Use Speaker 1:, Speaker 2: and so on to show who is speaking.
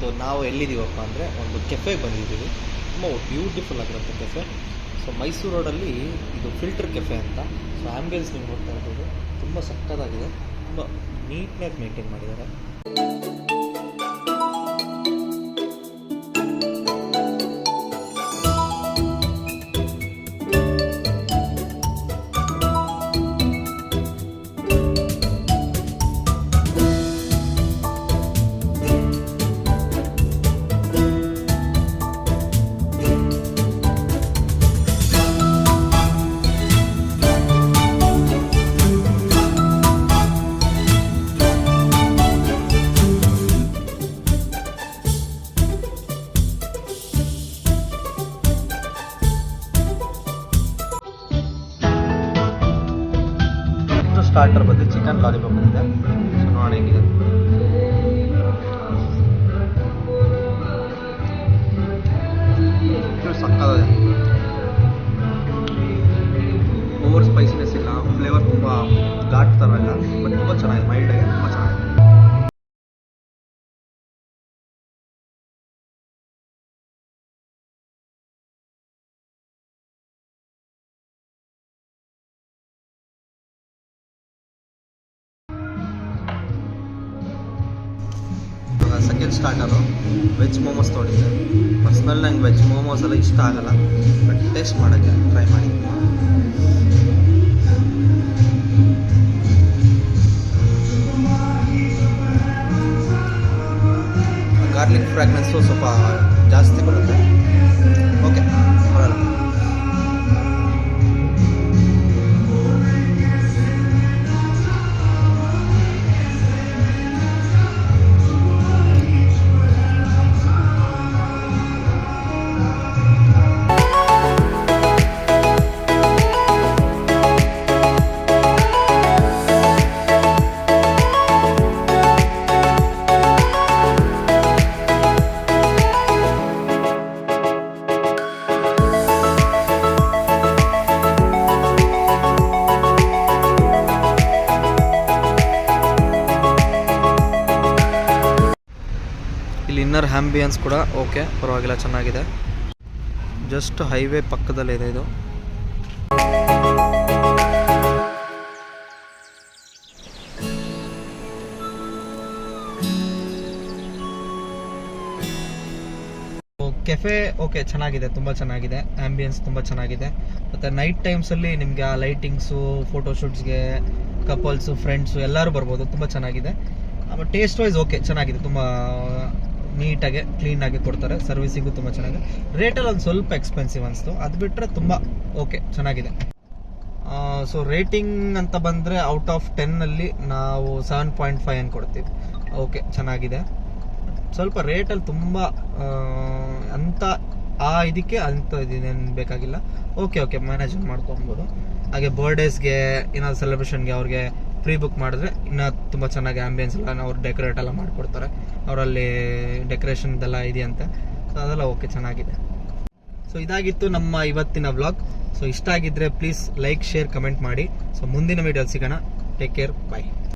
Speaker 1: ಇವತ್ತು ನಾವು ಎಲ್ಲಿದ್ದೀವಪ್ಪ ಅಂದರೆ ಒಂದು ಕೆಫೆಗೆ ಬಂದಿದ್ದೀವಿ. ತುಂಬ ಬ್ಯೂಟಿಫುಲ್ ಆಗಿರುತ್ತೆ ಕೆಫೆ. ಸೊ ಮೈಸೂರು ರೋಡಲ್ಲಿ ಇದು ಫಿಲ್ಟರ್ ಕೆಫೆ ಅಂತ. ಸೊ ಆ್ಯಂಬಿಯನ್ಸ್ ನೀವು ನೋಡ್ತಾ ಇರ್ಬೋದು, ತುಂಬ ಸಕ್ಕತ್ತಾಗಿದೆ, ತುಂಬ ನೀಟ್ನೆಸ್ ಮೇಂಟೈನ್ ಮಾಡಿದ್ದಾರೆ. ಸ್ಟಾರ್ಟರ್ ಬಂದು ಚಿಕನ್ ಲಾಲಿಪಾಪ್ ಬಂದಿದೆ. ಸೊ ನೋಡೋಣ ಹೇಗಿದೆ. ಸಕ್ಕತ್ತಾಗಿದೆ, ಓವರ್ ಸ್ಪೈಸಿನೆಸ್ ಇಲ್ಲ, ಫ್ಲೇವರ್ ತುಂಬ ಘಾಟ್ ಥರ ಇಲ್ಲ, ಬಟ್ ತುಂಬ ಚೆನ್ನಾಗಿದೆ, ಮೈಲ್ಡಾಗಿ ತುಂಬ ಚೆನ್ನಾಗಿದೆ. ಸೆಕೆಂಡ್ ಸ್ಟಾರ್ಟರು ವೆಜ್ ಮೋಮೋಸ್ ತೊಗೊಂಡಿದ್ದೆ. ಪರ್ಸ್ನಲ್ ನಂಗೆ ವೆಜ್ ಮೋಮೋಸ್ ಎಲ್ಲ ಇಷ್ಟ ಆಗಲ್ಲ, ಬಟ್ ಟೇಸ್ಟ್ ಮಾಡೋಕ್ಕೆ ಟ್ರೈ ಮಾಡಿ. ಗಾರ್ಲಿಕ್ ಫ್ರಾಗ್ರೆನ್ಸು ಸ್ವಲ್ಪ ಜಾಸ್ತಿ ಬರುತ್ತೆ. ಓಕೆ, ಬರಲ್ಲ. ಇಲ್ಲಿ ಇನ್ನರ್ ಆ್ಯಂಬಿಯನ್ಸ್ ಕೂಡ ಓಕೆ, ಪರವಾಗಿಲ್ಲ, ಚೆನ್ನಾಗಿದೆ. ಜಸ್ಟ್ ಹೈವೇ ಪಕ್ಕದಲ್ಲೇ ಇದೆ ಇದು. ಕೆಫೆ ಓಕೆ, ಚೆನ್ನಾಗಿದೆ, ತುಂಬ ಚೆನ್ನಾಗಿದೆ. ಆ್ಯಂಬಿಯನ್ಸ್ ತುಂಬ ಚೆನ್ನಾಗಿದೆ. ಮತ್ತು ನೈಟ್ ಟೈಮ್ಸಲ್ಲಿ ನಿಮಗೆ ಆ ಲೈಟಿಂಗ್ಸು, ಫೋಟೋಶೂಟ್ಸ್ಗೆ ಕಪಲ್ಸು, ಫ್ರೆಂಡ್ಸು ಎಲ್ಲರೂ ಬರ್ಬೋದು. ತುಂಬ ಚೆನ್ನಾಗಿದೆ. ಆಮೇಲೆ ಟೇಸ್ಟ್ ವೈಸ್ ಓಕೆ, ಚೆನ್ನಾಗಿದೆ. ತುಂಬ ನೀಟಾಗಿ ಕ್ಲೀನಾಗಿ ಕೊಡ್ತಾರೆ. ಸರ್ವಿಸಿಂಗು ತುಂಬ ಚೆನ್ನಾಗಿದೆ. ರೇಟಲ್ಲಿ ಒಂದು ಸ್ವಲ್ಪ ಎಕ್ಸ್ಪೆನ್ಸಿವ್ ಅನಿಸ್ತು, ಅದು ಬಿಟ್ಟರೆ ತುಂಬ ಓಕೆ, ಚೆನ್ನಾಗಿದೆ. ಸೊ ರೇಟಿಂಗ್ ಅಂತ ಬಂದರೆ ಔಟ್ ಆಫ್ 10ನಲ್ಲಿ ನಾವು 7.5 ಅಂತ ಕೊಡ್ತೀವಿ. ಓಕೆ, ಚೆನ್ನಾಗಿದೆ. ಸ್ವಲ್ಪ ರೇಟಲ್ಲಿ ತುಂಬ ಅಂತ ಇದಕ್ಕೆ ಅಂತ ಇದೇನು ಬೇಕಾಗಿಲ್ಲ. ಓಕೆ, ಮ್ಯಾನೇಜ್ ಮಾಡ್ಕೊಬೋದು. ಹಾಗೆ ಬರ್ಡೇಸ್ಗೆ, ಏನಾದ್ರು ಸೆಲೆಬ್ರೇಷನ್ಗೆ ಅವ್ರಿಗೆ ಪ್ರೀ ಬುಕ್ ಮಾಡಿದ್ರೆ ಇನ್ನೂ ತುಂಬ ಚೆನ್ನಾಗಿ ಆ್ಯಂಬಿಯನ್ಸ್ ಎಲ್ಲ ಅವ್ರು ಡೆಕೋರೇಟ್ ಎಲ್ಲ ಮಾಡಿಕೊಡ್ತಾರೆ. ಅವರಲ್ಲಿ ಡೆಕೋರೇಷನ್ದೆಲ್ಲ ಇದೆಯಂತೆ. ಸೊ ಅದೆಲ್ಲ ಓಕೆ, ಚೆನ್ನಾಗಿದೆ. ಸೊ ಇದಾಗಿತ್ತು ನಮ್ಮ ಇವತ್ತಿನ ವ್ಲಾಗ್. ಸೊ ಇಷ್ಟ ಆಗಿದ್ದರೆ ಪ್ಲೀಸ್ ಲೈಕ್, ಶೇರ್, ಕಮೆಂಟ್ ಮಾಡಿ. ಸೊ ಮುಂದಿನ ವೀಡಿಯೋಲಿ ಸಿಗೋಣ. ಟೇಕ್ ಕೇರ್, ಬಾಯ್.